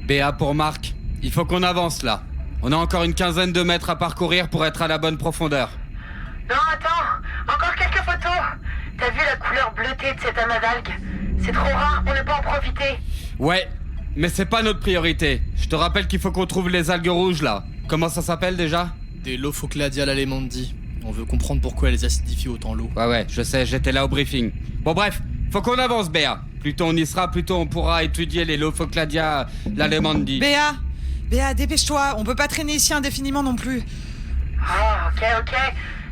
BA pour Marc, il faut qu'on avance là. On a encore une quinzaine de mètres à parcourir pour être à la bonne profondeur. Non, attends, encore quelques photos. T'as vu la couleur bleutée de cet amas d'algues? C'est trop rare pour ne pas en profiter. Ouais, mais c'est pas notre priorité. Je te rappelle qu'il faut qu'on trouve les algues rouges là. Comment ça s'appelle déjà? Des Lophocladia lalemondi. On veut comprendre pourquoi elles acidifient autant l'eau. Ouais, je sais, j'étais là au briefing. Bon bref, faut qu'on avance Béa. Plus tôt on y sera, plus tôt on pourra étudier les Lophocladia lalemondi. Béa, dépêche-toi, on peut pas traîner ici indéfiniment non plus. Oh, ok.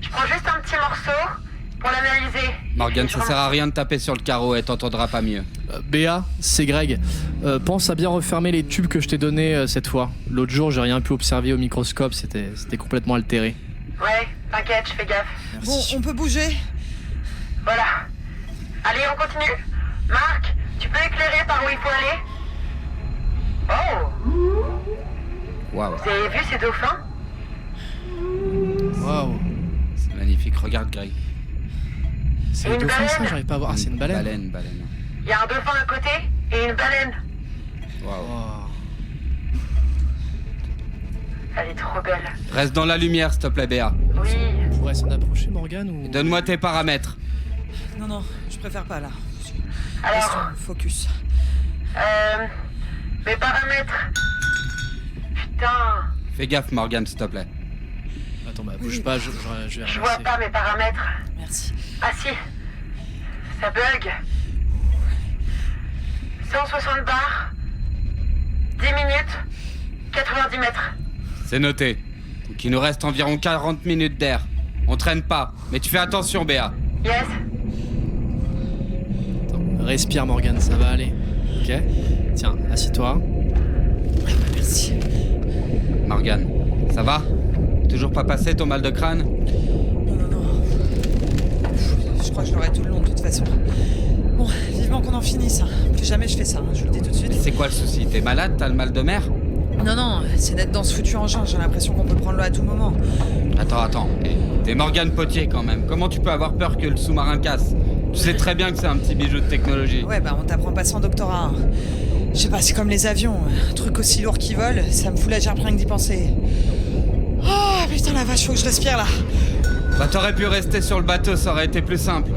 Je prends juste un petit morceau pour l'analyser. Morgane, ça sert à rien de taper sur le carreau, elle t'entendra pas mieux. Béa, c'est Greg. Pense à bien refermer les tubes que je t'ai donnés cette fois. L'autre jour, j'ai rien pu observer au microscope, c'était complètement altéré. Ouais, t'inquiète, je fais gaffe. Merci. Bon, on peut bouger. Voilà. Allez, on continue. Marc, tu peux éclairer par où il faut aller? Oh, Waouh, vous avez vu ces dauphins? Waouh. c'est magnifique, regarde Greg. C'est Une les dauphins, ça? baleine. J'arrive pas à voir. Ah, c'est une baleine. Baleine. Il y a un dauphin à côté et une baleine. Waouh. Wow. Elle est trop belle. Reste dans la lumière, s'il te plaît, Béa. Oui. On pourrait s'en approcher, Morgane, ou... Donne-moi tes paramètres. Non, je préfère pas là. Alors, Restons focus. mes paramètres. Putain, Fais gaffe, Morgane, s'il te plaît. Attends, bah bouge pas, je vais je vois ramasser. pas mes paramètres. Merci. Ah si, ça bug. 160 bars, 10 minutes, 90 mètres. C'est noté. Donc il nous reste environ 40 minutes d'air. On traîne pas, mais tu fais attention, Béa. Yes. Attends, respire, Morgane, ça va aller. Ok? Tiens, assis-toi. Merci. Morgane, ça va? Toujours pas passé ton mal de crâne? Non. Je crois que je l'aurai tout le long de toute façon. Bon, vivement qu'on en finisse. Hein. Plus jamais je fais ça, hein, je vous le dis tout de suite. C'est quoi le souci? T'es malade? T'as le mal de mer? Non, c'est d'être dans ce foutu engin. J'ai l'impression qu'on peut prendre l'eau à tout moment. Attends. T'es Morgane Potier quand même. Comment tu peux avoir peur que le sous-marin casse? Tu sais très bien que c'est un petit bijou de technologie. Ouais, bah on t'apprend pas ça en doctorat. Hein. Je sais pas, c'est comme les avions. Un truc aussi lourd qui vole, ça me fout la gerbe rien que d'y penser. Oh putain la vache, faut que je respire là. Bah t'aurais pu rester sur le bateau, ça aurait été plus simple.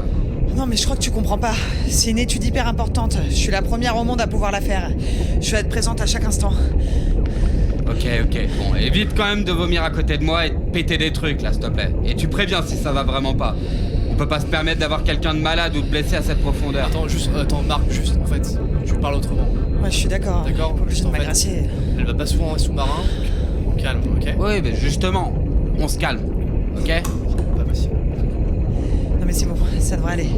Non mais je crois que tu comprends pas. C'est une étude hyper importante. Je suis la première au monde à pouvoir la faire. Je vais être présente à chaque instant. Ok. Bon, évite quand même de vomir à côté de moi et de péter des trucs là, s'il te plaît. Et tu préviens si ça va vraiment pas. On peut pas se permettre d'avoir quelqu'un de malade ou de blessé à cette profondeur. Attends, Marc, juste, en fait, tu parles autrement. Ouais, je suis d'accord. D'accord. Pas obligé de En fait, m'agresser. Elle va pas souvent en sous-marin, donc calme, ok? Oui, mais justement, on se calme, ok? Pas possible. Non mais c'est bon, ça devrait aller.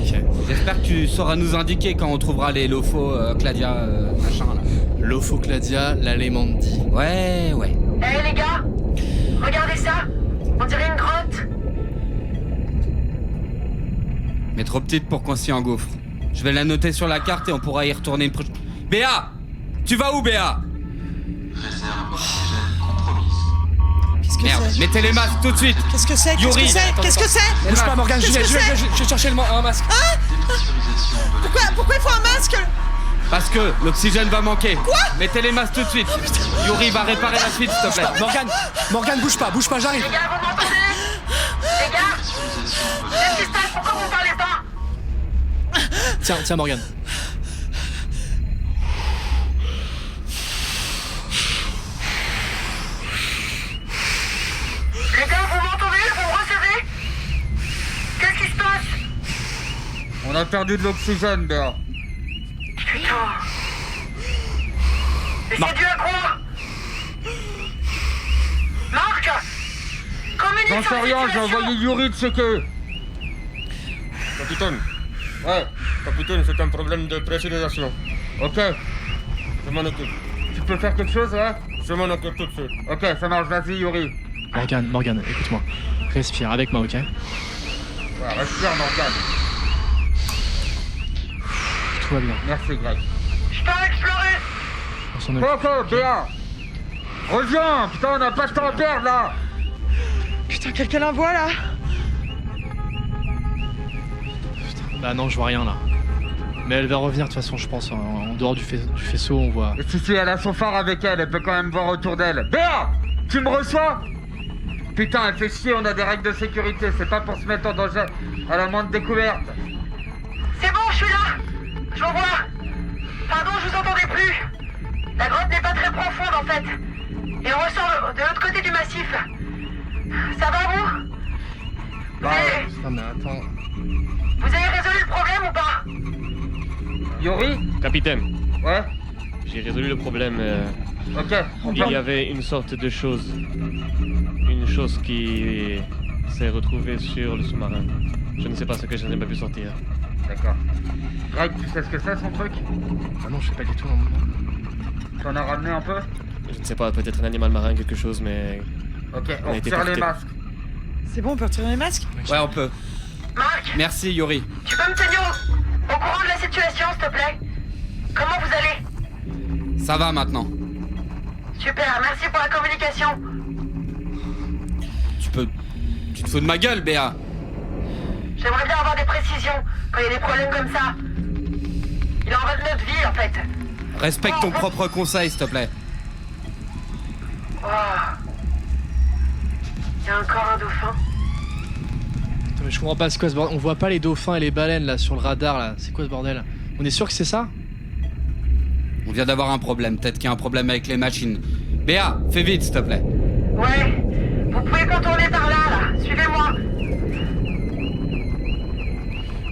Ok. J'espère que tu sauras nous indiquer quand on trouvera les Cladia, machin là. Lophocladia lalemondi. Ouais. Eh les gars, regardez ça. On dirait une grotte. Mais trop petite pour qu'on s'y engouffre. Je vais la noter sur la carte et on pourra y retourner une prochaine... Béa! Tu vas où, Béa? Réserve oxygène compromise. Qu'est-ce que Merde, c'est? mettez les masques tout de suite! Qu'est-ce que c'est? Yuri, Qu'est-ce que c'est? Bouge pas, Morgane, je Qu'est-ce que vais chercher un masque. Dépressurisation de la Pourquoi il faut un masque? Parce que l'oxygène va manquer. Quoi? Mettez les masques tout de suite. Yuri va réparer la fuite, s'il te plaît. Morgane, bouge pas, j'arrive. Les gars, vous m'entendez? Les gars, qu'est-ce qui se passe? Pourquoi vous parlez pas? Tiens, Morgane. Les gars, vous m'entendez? Vous me recevez? Qu'est-ce qui se passe? On a perdu de l'oxygène, Béa. Putain. Mais c'est dû à quoi? Marc, communique J'en sur sais la rien, j'ai situation. envoyé Yuri checker. Capitaine. Ouais, capitaine, c'est un problème de pressurisation. Ok. Je m'en occupe. Tu peux faire quelque chose, ouais? Je m'en occupe tout de suite. Ok, ça marche, vas-y, Yuri. Morgane, écoute-moi. Respire avec moi, ok? Ouais, respire, Morgane. Tout va bien. Merci, Greg. Je pars explorer. On s'en occupe. Ok, Béa. Reviens, putain, on n'a pas de temps à perdre, là. Putain, quelqu'un la voit là? Bah non, je vois rien là. Mais elle va revenir de toute façon, je pense. En dehors du faisceau, on voit. Si, elle a son phare avec elle, elle peut quand même voir autour d'elle. Béa, tu me reçois? Putain, elle fait chier, on a des règles de sécurité, c'est pas pour se mettre en danger à la moindre découverte. C'est bon, je suis là. Je vous vois. Pardon, je vous entendais plus. La grotte n'est pas très profonde en fait. Et on ressort de l'autre côté du massif. Ça va vous? Non mais attends. Vous avez résolu le problème ou pas? Yori? Capitaine, Ouais? j'ai résolu le problème. Ok, on Il y avait une sorte de chose. Une chose qui s'est retrouvée sur le sous-marin. Je ne sais pas ce que je n'ai pas pu sortir. D'accord. Greg, tu sais ce que c'est son truc? Ah non, je sais pas du tout. Non. T'en as ramené un peu? Je ne sais pas, peut-être un animal marin, quelque chose, mais... Ok, On on a été retire les capté. masques. C'est bon, on peut retirer les masques? Ouais, on peut. Marc, Merci Yori. tu peux me tenir au courant de la situation, s'il te plaît? Comment vous allez? Ça va maintenant. Super, merci pour la communication. Tu te fous de ma gueule, Béa? J'aimerais bien avoir des précisions quand il y a des problèmes comme ça. Il en va de notre vie en fait. Respecte ton propre conseil, s'il te plaît. Oh. Il y a encore un dauphin. Attends, mais je comprends pas, c'est quoi ce bordel? On voit pas les dauphins et les baleines là sur le radar là. C'est quoi ce bordel? On est sûr que c'est ça? On vient d'avoir un problème, peut-être qu'il y a un problème avec les machines. Béa, fais vite, s'il te plaît. Ouais. Vous pouvez contourner par là. Suivez-moi.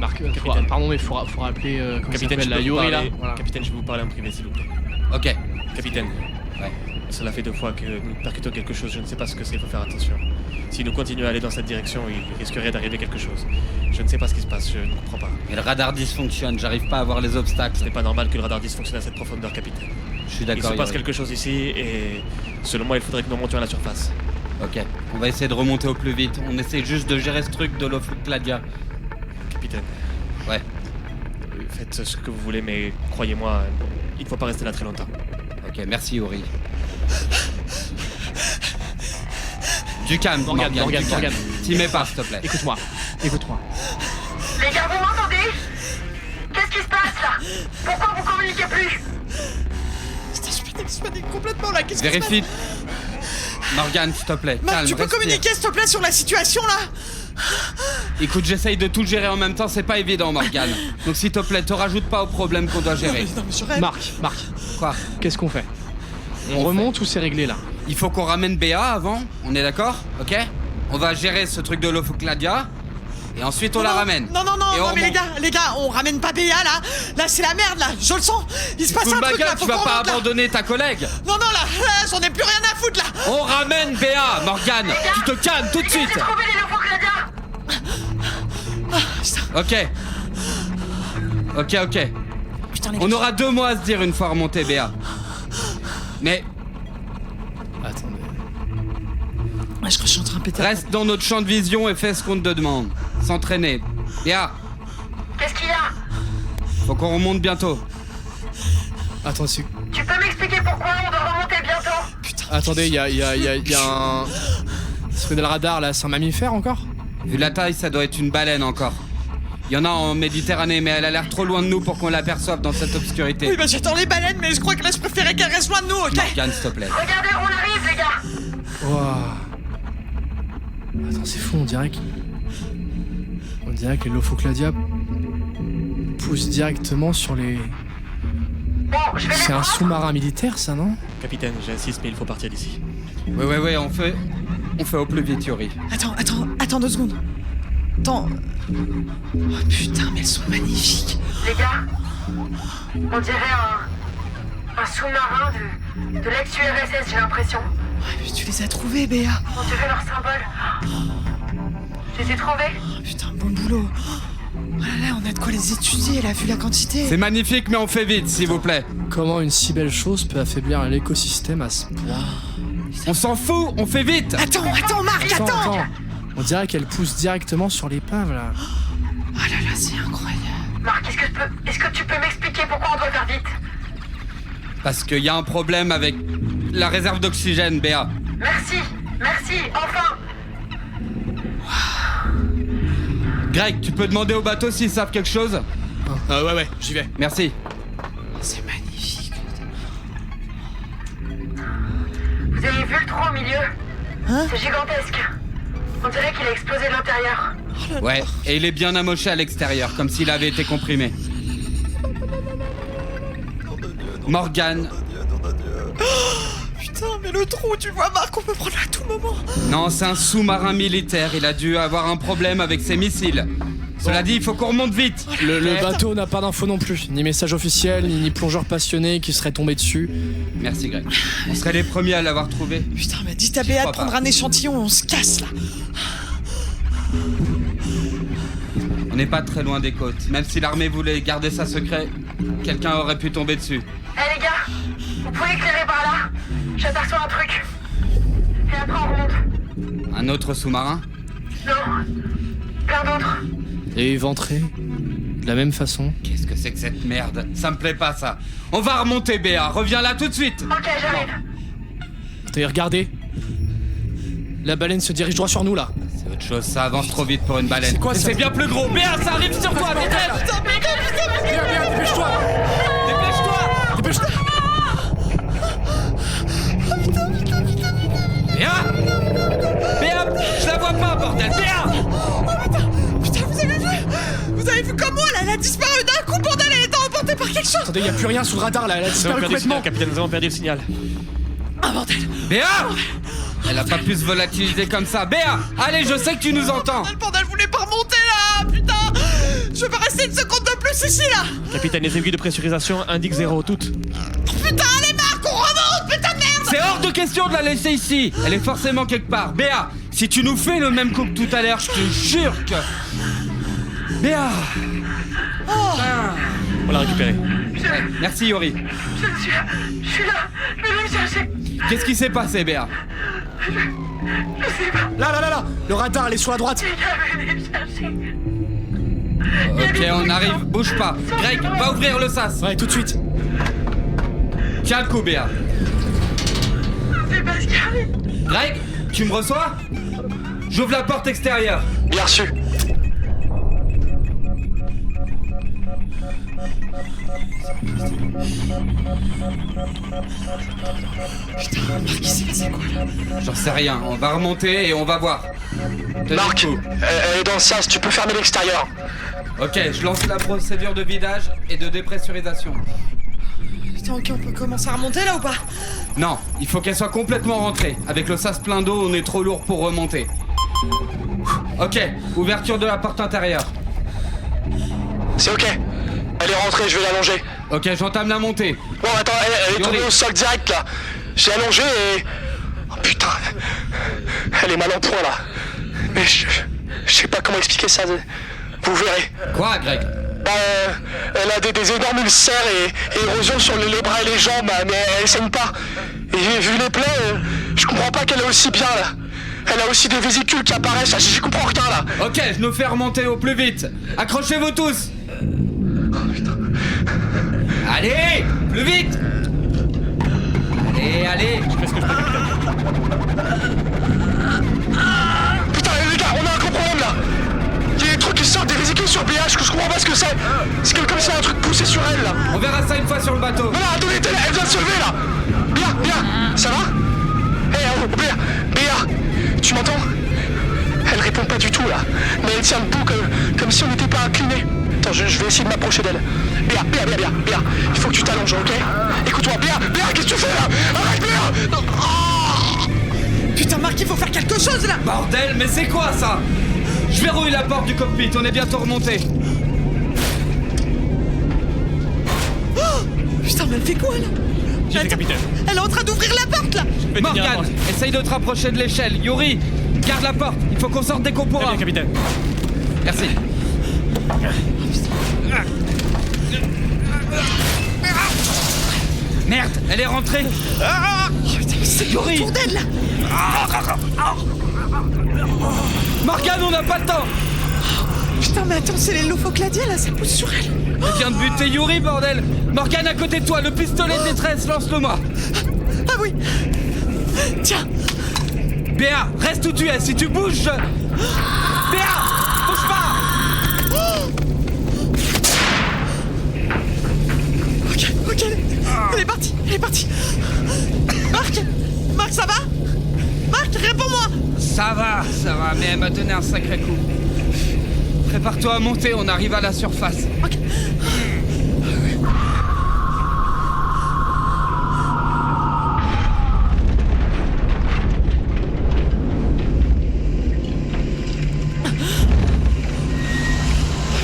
Marc, Capitaine. pardon, mais faut rappeler comment il Capitaine, s'appelle je là, peux vous Yori là. parler... Voilà. Capitaine, je vais vous parler en privé, s'il vous plaît. Ok. Capitaine, Ouais. cela fait 2 fois que nous percutons quelque chose, je ne sais pas ce que c'est, il faut faire attention. Si nous continuons à aller dans cette direction, il risquerait d'arriver quelque chose. Je ne sais pas ce qui se passe, je ne comprends pas. Mais le radar dysfonctionne, j'arrive pas à voir les obstacles. Ce n'est pas normal que le radar dysfonctionne à cette profondeur, capitaine. Je suis Il se d'accord. passe Yori. quelque chose ici et selon moi, il faudrait que nous montions à la surface. Ok, on va essayer de remonter au plus vite. On essaie juste de gérer ce truc de l'Ophlocladia. Capitaine, Ouais. faites ce que vous voulez, mais croyez-moi, il ne faut pas rester là très longtemps. Ok, merci Yori. Du calme, Morgane, du calme. Morgane. T'y mets pas, s'il te plaît. Écoute-moi. Les gars, vous m'entendez? Qu'est-ce qui se passe là? Pourquoi vous communiquez plus? Putain, je panique complètement là. Qu'est-ce qui se passe? Vérifie. Morgane, s'il te plaît. Marc, Calme, tu peux respire. communiquer s'il te plaît sur la situation là? Écoute, j'essaye de tout gérer en même temps, c'est pas évident, Morgane. Donc s'il te plaît, te rajoute pas au problème qu'on doit gérer. Non mais je rêve. Marc, Quoi? qu'est-ce qu'on fait? On remonte ou c'est réglé là? Il faut qu'on ramène Béa avant, on est d'accord? Ok? On va gérer ce truc de l'Ophlocladia. Et ensuite on la ramène. Non, Et on mais remonte. les gars, on ramène pas Béa là. Là, c'est la merde là. Je le sens. Il se passe Fous de un ma truc gueule, là. Faut tu vas qu'on pas remonte, là. abandonner ta collègue. Non, là, j'en ai plus rien à foutre là. On ramène Béa, Morgane. Tu te calmes tout de suite. J'ai trouvé les Lophlocladia. Ok. Ok. Putain, les On gars. aura 2 mois à se dire une fois remonté, Béa. Mais Attendez. Ouais, je crois que je suis en train de péter. reste dans notre champ de vision et fais ce qu'on te demande. S'entraîner. Béa, Qu'est-ce qu'il y a? faut qu'on remonte bientôt. Attends, Tu peux m'expliquer pourquoi on doit remonter bientôt? attendez, il y a un. Ce truc de le radar là, c'est un mammifère encore? Vu la taille, ça doit être une baleine encore. Il y en a en Méditerranée, mais elle a l'air trop loin de nous pour qu'on l'aperçoive dans cette obscurité. Oui, bah j'attends les baleines, mais je crois que là, je préférais qu'elles restent loin de nous, ok? Morgane, s'il te plaît. Regardez, on arrive les gars. Waouh. Attends, c'est fou, on dirait que les Lophlocladia poussent directement sur les. Bon, je vais les C'est un prendre. sous-marin militaire, ça, non? Capitaine, j'insiste, mais il faut partir d'ici. Ouais, on fait au plus vite, Yori. Attends 2 secondes. Attends. Oh putain, mais elles sont magnifiques. Les gars, on dirait un sous-marin de l'ex-URSS, j'ai l'impression. Ouais, mais tu les as trouvées, Béa. On dirait leur symbole. Je les ai trouvés. Oh, putain, bon boulot. Oh là là, on a de quoi les étudier, là, vu la quantité. C'est magnifique, mais on fait vite, s'il vous plaît. Comment une si belle chose peut affaiblir l'écosystème à ce point? On s'en fout, on fait vite. Attends, Marc, attends. On dirait qu'elle pousse directement sur l'épave là. Oh là là, c'est incroyable. Marc, est-ce que tu peux m'expliquer pourquoi on doit faire vite? Parce qu'il y a un problème avec la réserve d'oxygène, Béa. Merci, enfin. Greg, tu peux demander au bateau s'ils savent quelque chose? Ouais, j'y vais. Merci. C'est magnifique. Vous avez vu le trou au milieu? Hein? C'est gigantesque. On dirait qu'il a explosé de l'intérieur. Ouais, et il est bien amoché à l'extérieur, comme s'il avait été comprimé. Morgane. Putain, mais le trou, tu vois, Marc, on peut prendre à tout moment. Non, c'est un sous-marin militaire. Il a dû avoir un problème avec ses missiles. Cela dit, il faut qu'on remonte vite. Le bateau n'a pas d'infos non plus, ni message officiel, ni plongeur passionné qui serait tombé dessus. Merci, Greg. On serait les premiers à l'avoir trouvé. Putain, mais dis ta Béa de crois prendre pas. un échantillon, on se casse là. On n'est pas très loin des côtes. Même si l'armée voulait garder ça secret, quelqu'un aurait pu tomber dessus. Eh les gars, vous pouvez éclairer par là? J'aperçois un truc. Et après on remonte. Un autre sous-marin? Non, plein d'autres. Et éventré, de la même façon. Qu'est-ce que c'est que cette merde? Ça me plaît pas, ça. On va remonter, Béa. Reviens là tout de suite. Ok, j'arrive. T'as regardé? La baleine se dirige droit sur nous là. C'est autre chose, ça avance trop vite pour une baleine. C'est quoi, Et ça? c'est bien plus gros. Béa, ça arrive sur toi, vite. Viens, dépêche-toi! Dépêche-toi. Dépêche-toi! Béa! Béa, je la vois pas, bordel. Béa! Putain, vous avez vu comment elle a disparu d'un coup, bordel, elle était emportée par quelque chose. Attendez, y a plus rien sous le radar là, elle a Nous avons disparu perdu le signal, complètement. capitaine, nous avons perdu le signal. Ah bordel, Béa! Elle a pas pu se volatiliser comme ça. Béa! Allez, je sais que tu nous entends. bordel, je voulais pas remonter là, putain. Je veux pas rester une seconde de plus ici là. Capitaine, les aiguilles de pressurisation indiquent 0 toutes. Putain, allez Marc, on remonte, putain de merde. C'est hors de question de la laisser ici. Elle est forcément quelque part. Béa, si tu nous fais le même coup que tout à l'heure, je te jure que... Béa! On l'a récupéré. Ouais, merci Yori. Je suis là. Venez me chercher. Qu'est-ce qui s'est passé, Béa? Là, le radar, elle est sur la droite. Les gars, venez me chercher. Ok, on arrive. Bouge pas. Greg, va ouvrir le sas. Ouais, tout de suite. Tiens le coup, Béa. C'est Pascal. Greg, tu me reçois? J'ouvre la porte extérieure. Bien reçu. Marc, il s'est passé quoi là? J'en sais rien. On va remonter et on va voir. Tenez Marc, le coup. elle est dans le sas, tu peux fermer l'extérieur. Ok, je lance la procédure de vidage et de dépressurisation. Putain, ok, on peut commencer à remonter là ou pas? Non, il faut qu'elle soit complètement rentrée. Avec le sas plein d'eau, on est trop lourd pour remonter. Ok, ouverture de la porte intérieure. C'est ok. Elle est rentrée, je vais l'allonger. Ok, j'entame la montée. Bon, attends, elle est tombée Yori. au sol direct là. J'ai allongé et... Oh putain. Elle est mal en point là. Mais je sais pas comment expliquer ça. Vous verrez. Quoi, Greg? Elle a des énormes ulcères et érosion sur les bras et les jambes, mais elle saigne pas. Et vu les plaies, je comprends pas qu'elle est aussi bien là. Elle a aussi des vésicules qui apparaissent, j'y comprends rien là. Ok, je nous fais remonter au plus vite. Accrochez-vous tous. Allez, plus vite. Allez. Je fais ce que je peux, capitaine. Putain les gars, on a un gros problème là. Il y a des trucs qui sortent des vésicules sur BH que je comprends pas ce que c'est. C'est comme si un truc poussé sur elle là. On verra ça une fois sur le bateau. Non, attendez, elle vient de se lever là. Béa, ça va? Oh, Béa, tu m'entends? Elle répond pas du tout là. Mais elle tient debout comme si on n'était pas incliné. Attends, je vais essayer de m'approcher d'elle. Béa, il faut que tu t'allonges, ok? Écoute-moi, Béa, qu'est-ce que tu fais là? Arrête, Béa! Non. Oh. Putain, Marc, il faut faire quelque chose là. Bordel, mais c'est quoi ça? Je verrouille la porte du cockpit, on est bientôt remonté. Putain, mais elle fait quoi là? J'y vais, capitaine. Elle est en train d'ouvrir la porte là. Je vais tenir la Morgane, porte. essaye de te rapprocher de l'échelle. Yuri, garde la porte. Il faut qu'on sorte dès qu'on Très pourra. bien, capitaine. Merci. Merde, elle est rentrée. Putain, mais c'est Yuri. autour d'elle là. Morgane, on n'a pas le temps. Putain, mais attends, c'est les Lophokladiens là, ça pousse sur elle. Elle vient de buter Yuri, bordel. Morgane, à côté de toi, le pistolet de détresse, lance-le-moi. Ah oui. Tiens. Béa, reste où tu es. Si tu bouges, Béa, bouge pas. Elle est partie, elle est partie. Marc, ça va? Marc, réponds-moi. Ça va, mais elle m'a donné un sacré coup. Prépare-toi à monter, on arrive à la surface. Ok.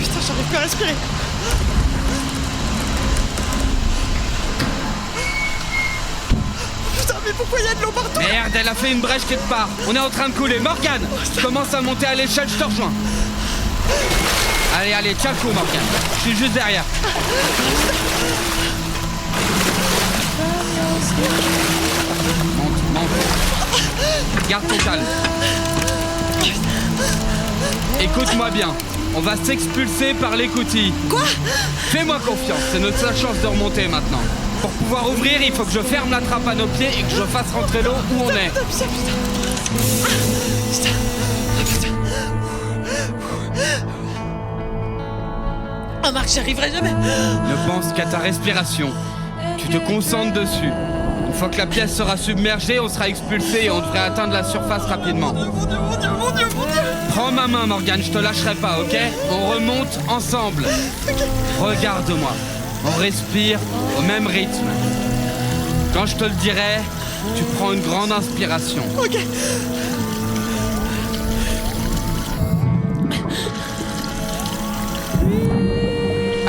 Putain, j'arrive plus à respirer. Putain, mais pourquoi il y a de l'eau partout? Merde, elle a fait une brèche quelque part. On est en train de couler. Morgane, je commence à monter à l'échelle, je te rejoins. Allez, tiens le coup, Morgane. Je suis juste derrière. Monte. Garde ton calme. Écoute-moi bien. On va s'expulser par l'écoutille. Quoi? Fais-moi confiance, c'est notre seule chance de remonter maintenant. Pour pouvoir ouvrir, il faut que je ferme la trappe à nos pieds et que je fasse rentrer l'eau où on est. Oh Marc, j'y arriverai jamais. Ne pense qu'à ta respiration. Tu te concentres dessus. Une fois que la pièce sera submergée, on sera expulsé et on devrait atteindre la surface rapidement. Mon Dieu. Prends ma main, Morgane, je te lâcherai pas, ok? On remonte ensemble. Regarde-moi. On respire au même rythme. Quand je te le dirai, tu prends une grande inspiration. Ok.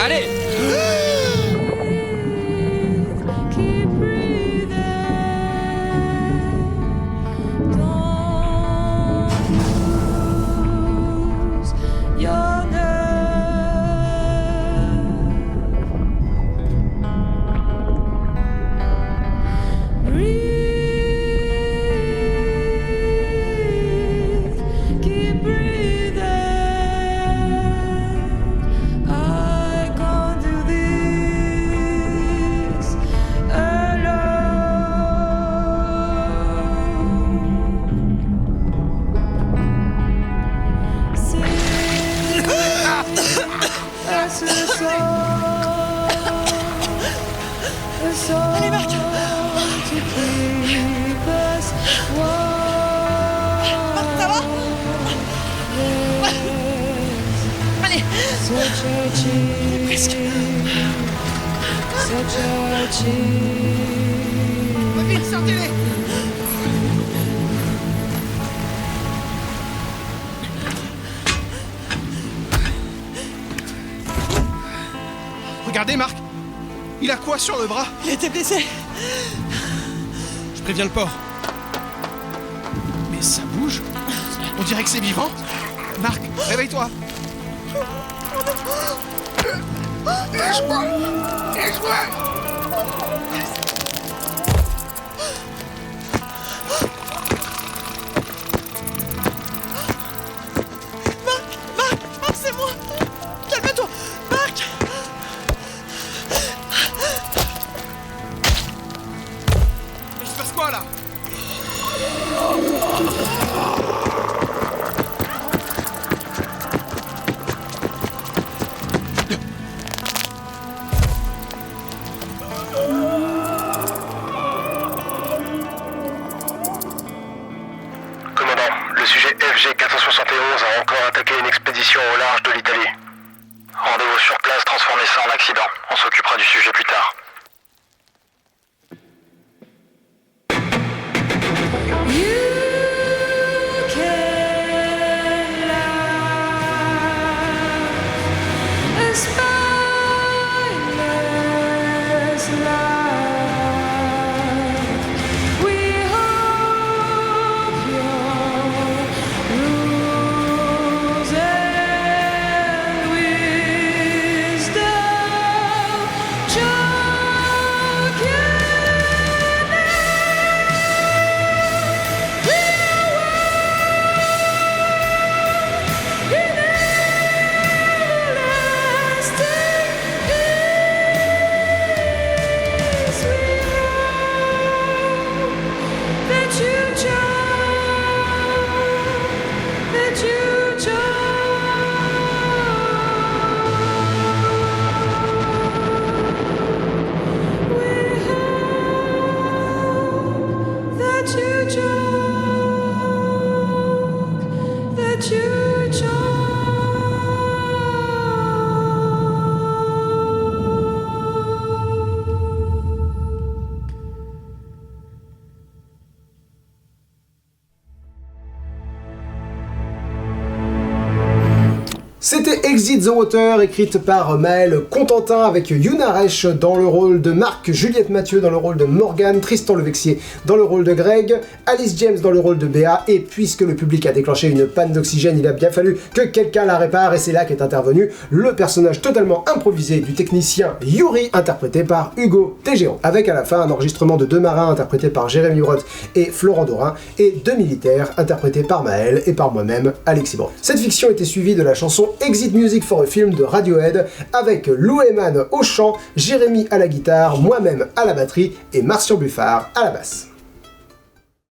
Allez! Allez Marc. Marc, ça va? Allez. Presque. Vite, sortez-les. Regardez, Marc. Il a quoi sur le bras? Il a été blessé. Je préviens le port. Mais ça bouge. On dirait que c'est vivant. Marc, réveille-toi. Marc, c'est moi. Calme-toi. Marc. Il se passe quoi là? Commandant, le sujet FG-471 a encore attaqué une expédition au large de l'Italie. Rendez-vous sur place, transformez ça en accident. On s'occupera du sujet plus tard. Joy C'était Exit the Water, écrite par Maël Contentin avec Yuna Resch dans le rôle de Marc, Juliette Mathieu dans le rôle de Morgane, Tristan Levexier dans le rôle de Greg, Alice James dans le rôle de Béa, et puisque le public a déclenché une panne d'oxygène, il a bien fallu que quelqu'un la répare, et c'est là qu'est intervenu le personnage totalement improvisé du technicien Yuri, interprété par Hugo Tégéron, avec à la fin un enregistrement de 2 marins interprétés par Jérémy Roth et Florent Dorin, et 2 militaires interprétés par Maël et par moi-même, Alexis Brun. Cette fiction était suivie de la chanson Exit Music for a Film de Radiohead, avec Lou Eman au chant, Jérémy à la guitare, moi-même à la batterie et Martian Buffard à la basse.